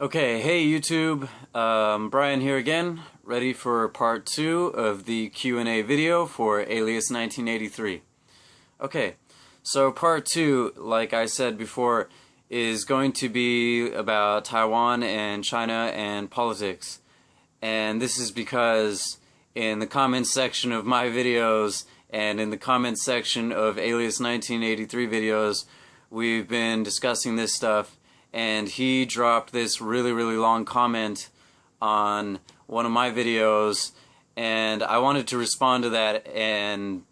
Okay, hey YouTube, Brian here again, ready for part 2 of the Q&A video for Alias 1983. Okay, so part 2, like I said before, is going to be about Taiwan and China and politics. And this is because in the comments section of my videos and in the comments section of Alias 1983 videos, we've been discussing this stuff. And he dropped this really long comment on one of my videos, and I wanted to respond to that and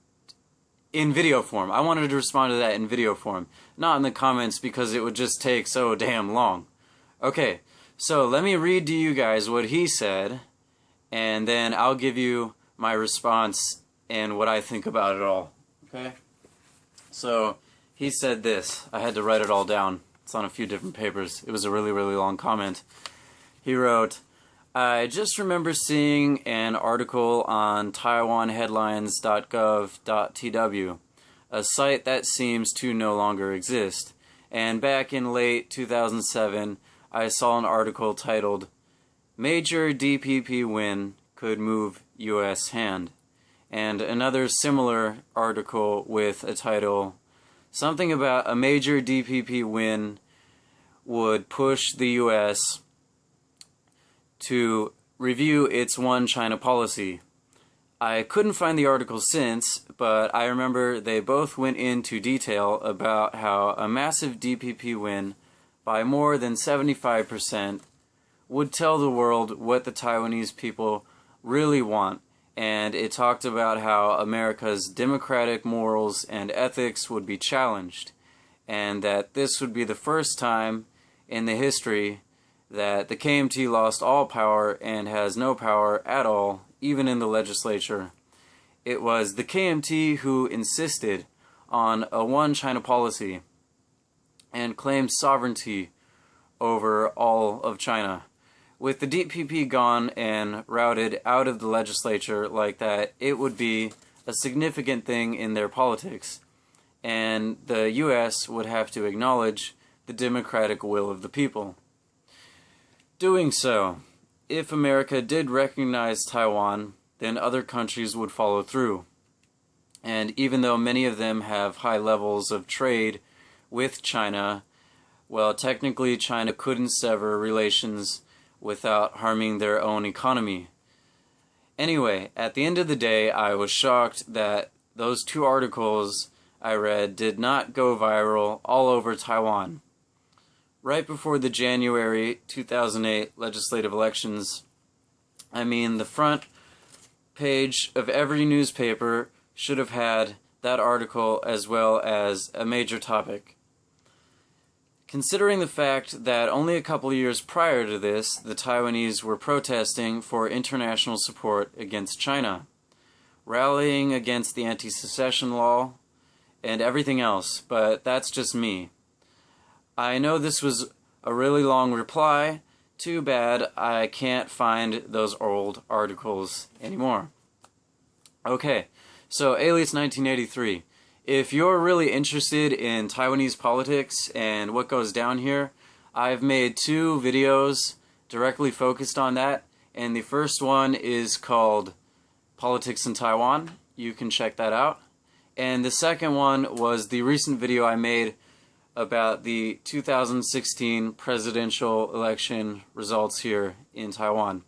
in video form. I wanted to respond to that in video form, not in the comments because it would just take so damn long. Okay, so let me read to you guys what he said, and then I'll give you my response and what I think about it all. Okay? So, he said this. I had to write it all down. It's on a few different papers. It was a really long comment. He wrote, I just remember seeing an article on taiwanheadlines.gov.tw, a site that seems to no longer exist. And back in late 2007, I saw an article titled, Major DPP Win Could Move U.S. Hand. And another similar article with a title, something about a major DPP win would push the U.S. to review its One China policy. I couldn't find the article since, but I remember they both went into detail about how a massive DPP win by more than 75% would tell the world what the Taiwanese people really want. And it talked about how America's democratic morals and ethics would be challenged, and that this would be the first time in the history that the KMT lost all power and has no power at all, even in the legislature. It was the KMT who insisted on a One China policy and claimed sovereignty over all of China. With the DPP gone and routed out of the legislature like that, it would be a significant thing in their politics, and the U.S. would have to acknowledge the democratic will of the people. Doing so, if America did recognize Taiwan, then other countries would follow through. And even though many of them have high levels of trade with China, well, technically China couldn't sever relations without harming their own economy. Anyway, at the end of the day, I was shocked that those two articles I read did not go viral all over Taiwan. Right before the January 2008 legislative elections, I mean, the front page of every newspaper should have had that article as well as a major topic. Considering the fact that only a couple years prior to this, the Taiwanese were protesting for international support against China, rallying against the anti-secession law, and everything else, but that's just me. I know this was a really long reply. Too bad I can't find those old articles anymore. Okay, so Alias 1983. If you're really interested in Taiwanese politics and what goes down here, I've made 2 videos directly focused on that, and the first one is called Politics in Taiwan. You can check that out. And the second one was the recent video I made about the 2016 presidential election results here in Taiwan.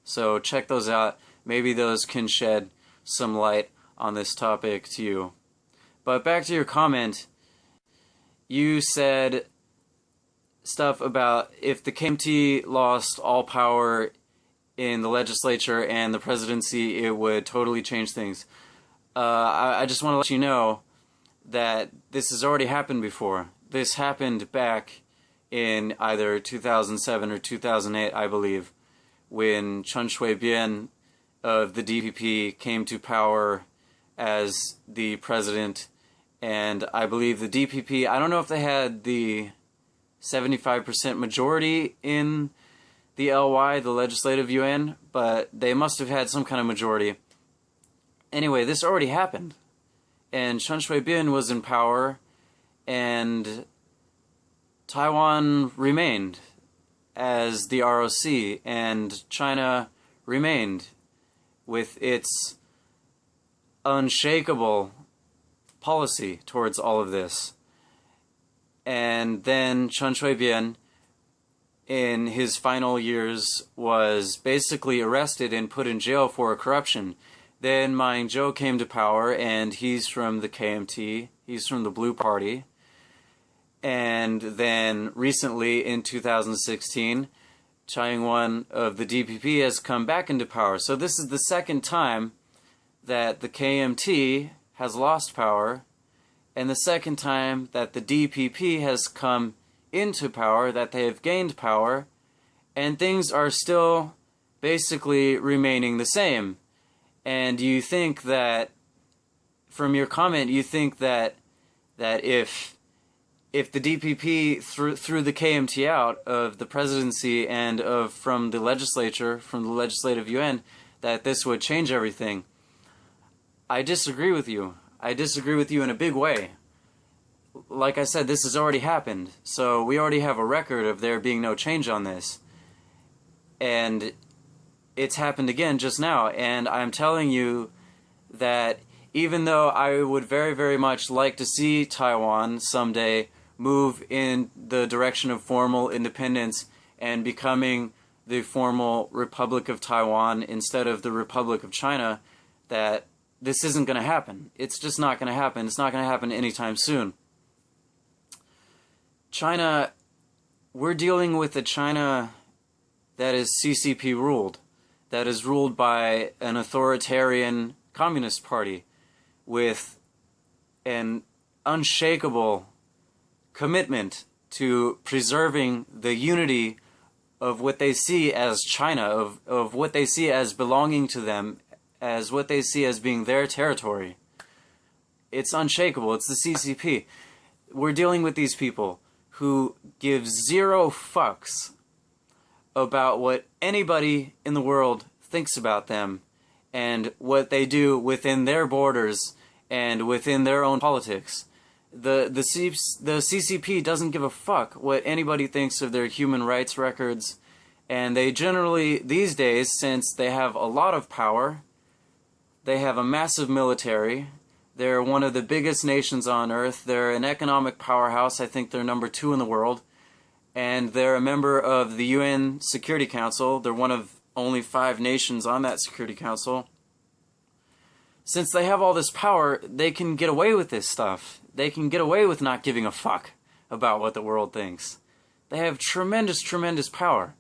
So check those out. Maybe those can shed some light on this topic to you. But back to your comment, you said stuff about if the KMT lost all power in the legislature and the presidency, it would totally change things. I just want to let you know that this has already happened before. This happened back in either 2007 or 2008, I believe, when Chen Shui-bian of the DPP came to power as the president. And I believe the DPP, I don't know if they had the 75% majority in the LY, the Legislative Yuan, but they must have had some kind of majority. Anyway, this already happened. And Chen Shui-bian was in power, and Taiwan remained as the ROC, and China remained with its unshakable policy towards all of this. And then Chen Shui-bian, in his final years, was basically arrested and put in jail for corruption. Then Ma Ying-jeou came to power, and he's from the KMT, he's from the Blue Party. And then recently, in 2016, Tsai Ing-wen of the DPP has come back into power. So this is the second time that the KMT has lost power, and the second time that the DPP has come into power, that they have gained power, and things are still basically remaining the same. And you think that, from your comment, you think that if the DPP threw the KMT out of the presidency and from the legislature, from the legislative yuan, that this would change everything. I disagree with you. I disagree with you in a big way. Like I said, this has already happened, so we already have a record of there being no change on this. And it's happened again just now, and I'm telling you that even though I would very, very much like to see Taiwan someday move in the direction of formal independence and becoming the formal Republic of Taiwan instead of the Republic of China, that this isn't going to happen. It's just not going to happen. It's not going to happen anytime soon. China, we're dealing with a China that is CCP ruled, that is ruled by an authoritarian communist party with an unshakable commitment to preserving the unity of what they see as China, of what they see as belonging to them, as what they see as being their territory. It's unshakable. It's the CCP. We're dealing with these people who give zero fucks about what anybody in the world thinks about them and what they do within their borders and within their own politics. The CCP doesn't give a fuck what anybody thinks of their human rights records, and they generally, these days, since they have a lot of power, they have a massive military, they're one of the biggest nations on earth, they're an economic powerhouse, I think they're number 2 in the world, and they're a member of the UN Security Council. They're one of only 5 nations on that Security Council. Since they have all this power, they can get away with this stuff. They can get away with not giving a fuck about what the world thinks. They have tremendous, tremendous power.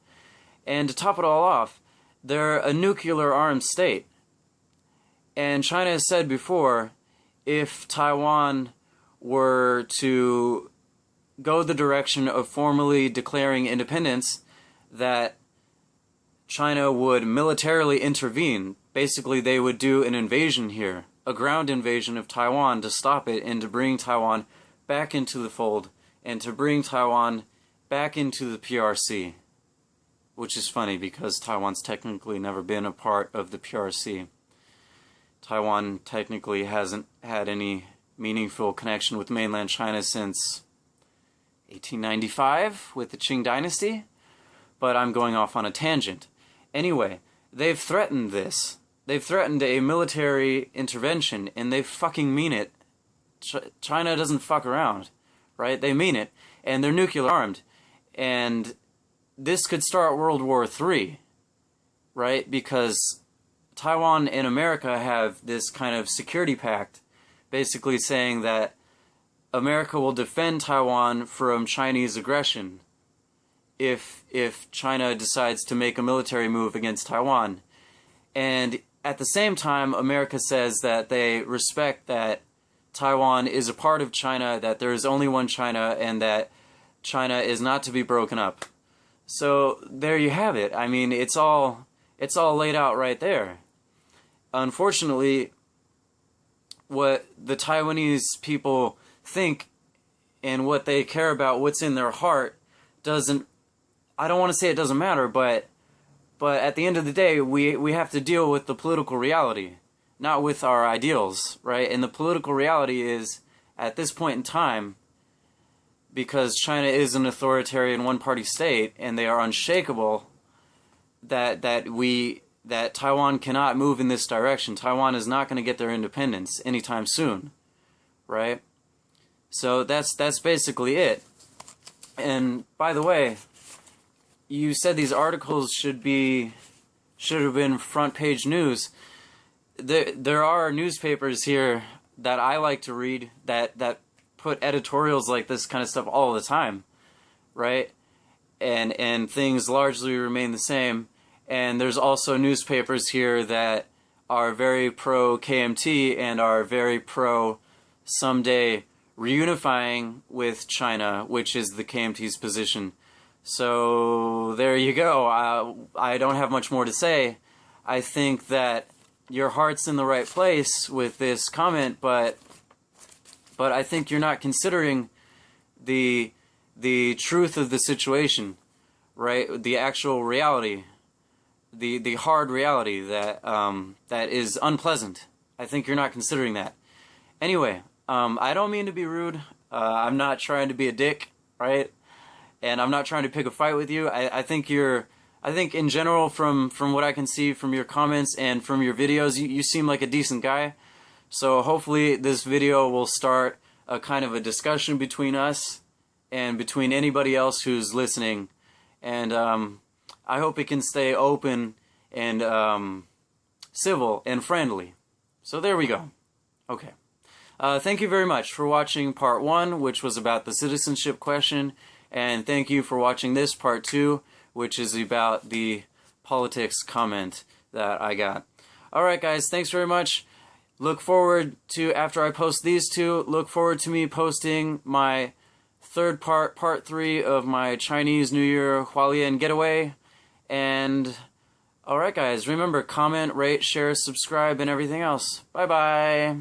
And to top it all off, they're a nuclear armed state. And China has said before, if Taiwan were to go the direction of formally declaring independence, that China would militarily intervene. Basically, they would do an invasion here, a ground invasion of Taiwan to stop it and to bring Taiwan back into the fold and to bring Taiwan back into the PRC. Which is funny because Taiwan's technically never been a part of the PRC. Taiwan technically hasn't had any meaningful connection with mainland China since 1895 with the Qing dynasty, but I'm going off on a tangent. Anyway, they've threatened this. They've threatened a military intervention, and they fucking mean it. China doesn't fuck around, right? They mean it, and they're nuclear armed, and this could start World War III, right? Because Taiwan and America have this kind of security pact, basically saying that America will defend Taiwan from Chinese aggression if China decides to make a military move against Taiwan. And at the same time, America says that they respect that Taiwan is a part of China, that there is only one China, and that China is not to be broken up. So there you have it. I mean, it's all laid out right there. Unfortunately, what the Taiwanese people think and what they care about, what's in their heart, doesn't, I don't want to say it doesn't matter, but at the end of the day, we have to deal with the political reality, not with our ideals, right? And the political reality is, at this point in time, because China is an authoritarian one-party state and they are unshakable, that Taiwan cannot move in this direction. Taiwan is not going to get their independence anytime soon, right? So that's basically it. And by the way, you said these articles should have been front page news. There are newspapers here that I like to read that put editorials like this kind of stuff all the time, right? And things largely remain the same. And there's also newspapers here that are very pro KMT and are very pro someday reunifying with China, which is the KMT's position. So there you go. I don't have much more to say. I think that your heart's in the right place with this comment, but I think you're not considering the truth of the situation, right? The actual reality, the hard reality that that is unpleasant. I think you're not considering that. Anyway, I don't mean to be rude. I'm not trying to be a dick, right? And I'm not trying to pick a fight with you. I think in general, from what I can see from your comments and from your videos, you seem like a decent guy. So hopefully this video will start a kind of a discussion between us and between anybody else who's listening. And I hope it can stay open and civil and friendly. So there we go. Okay. Thank you very much for watching part 1, which was about the citizenship question. And thank you for watching this part 2, which is about the politics comment that I got. Alright guys, thanks very much. Look forward to, after I post these two, look forward to me posting my third part, part 3 of my Chinese New Year Hualien getaway. And alright guys, remember, comment, rate, share, subscribe, and everything else. Bye bye.